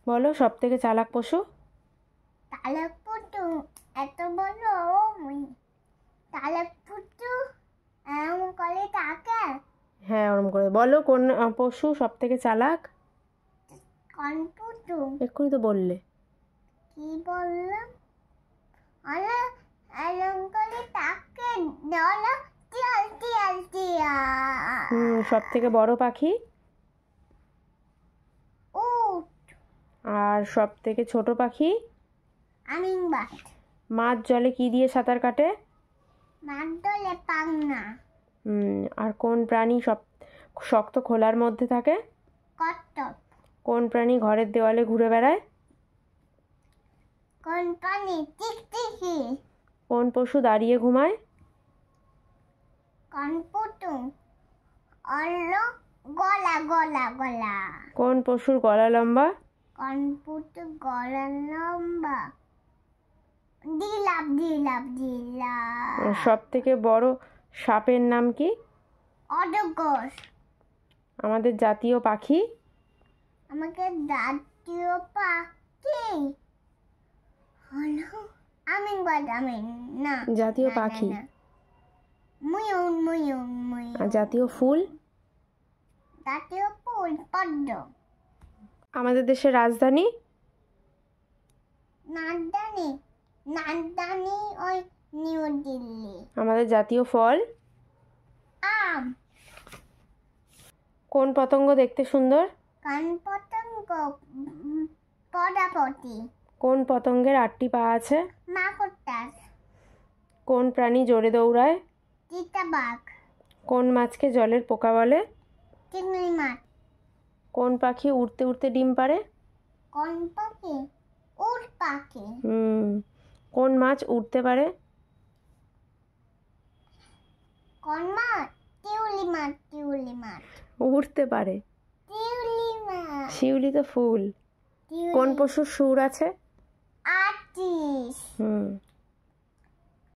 বলো সব থেকে চালাক পশু। চালাক পশু এত বড় চালাক পশু এমন করে তাকে। হ্যাঁ ওরম করে বলো কোন পশু সব থেকে চালাক। কোন পশু? এক্ষুনি তো বললে। কি বললাম? এরম করে তাকে বলো টিয়াল টিয়াল টিয়াল। সব থেকে বড় পাখি। উট। আর সব থেকে ছোট পাখি। হামিংবার্ড। মাছ জলে কি দিয়ে সাঁতার কাটে? মাছ জলে পান্না। আর কোন প্রাণী সব শক্ত খোলার মধ্যে থাকে? কচ্ছপ। কোন প্রাণী ঘরের দেওয়ালে ঘুরে বেড়ায়? কোন প্রাণী? টিকটিকি। কোন পশু দাঁড়িয়ে ঘুমায়? কোন পশু? গলা গলা গলা। কোন পশুর গলা লম্বা? কোন পশুর গলা লম্বা? Giraffe giraffe giraffe. সব থেকে বড় সাপের নাম কি? অজগর। আমাদের জাতীয় পাখি? আমাদের জাতীয় পাখি হলো হামিংবার্ড। না জাতীয় পাখি। ময়ূর ময়ূর ময়ূর। আর জাতীয় ফুল? জাতীয় ফুল পদ্ম। আমাদের দেশের রাজধানী? রাজধানী ওই নিউ দিল্লি। আমাদের জাতীয় ফল? আম। কোন পতঙ্গ দেখতে সুন্দর? কোন পতঙ্গ? প্রজাপতি। কোন পতঙ্গের 8টি পা আছে? মাকড়সার। কোন প্রাণী জোরে দৌড়ায়? চিতাবাঘ। কোন মাছকে জলের পোকা বলে? চিংড়ি মাছ। কোন পাখি উড়তে উড়তে ডিম পাড়ে? কোন পাখি? উট পাখি। কোন মাছ উড়তে পারে? কোন মাছ? শিউলি মাছ শিউলি মাছ। উড়তে পারে। শিউলি মাছ। শিউলি তো ফুল। কোন পশুর সুর আছে? আর্টিস্ট।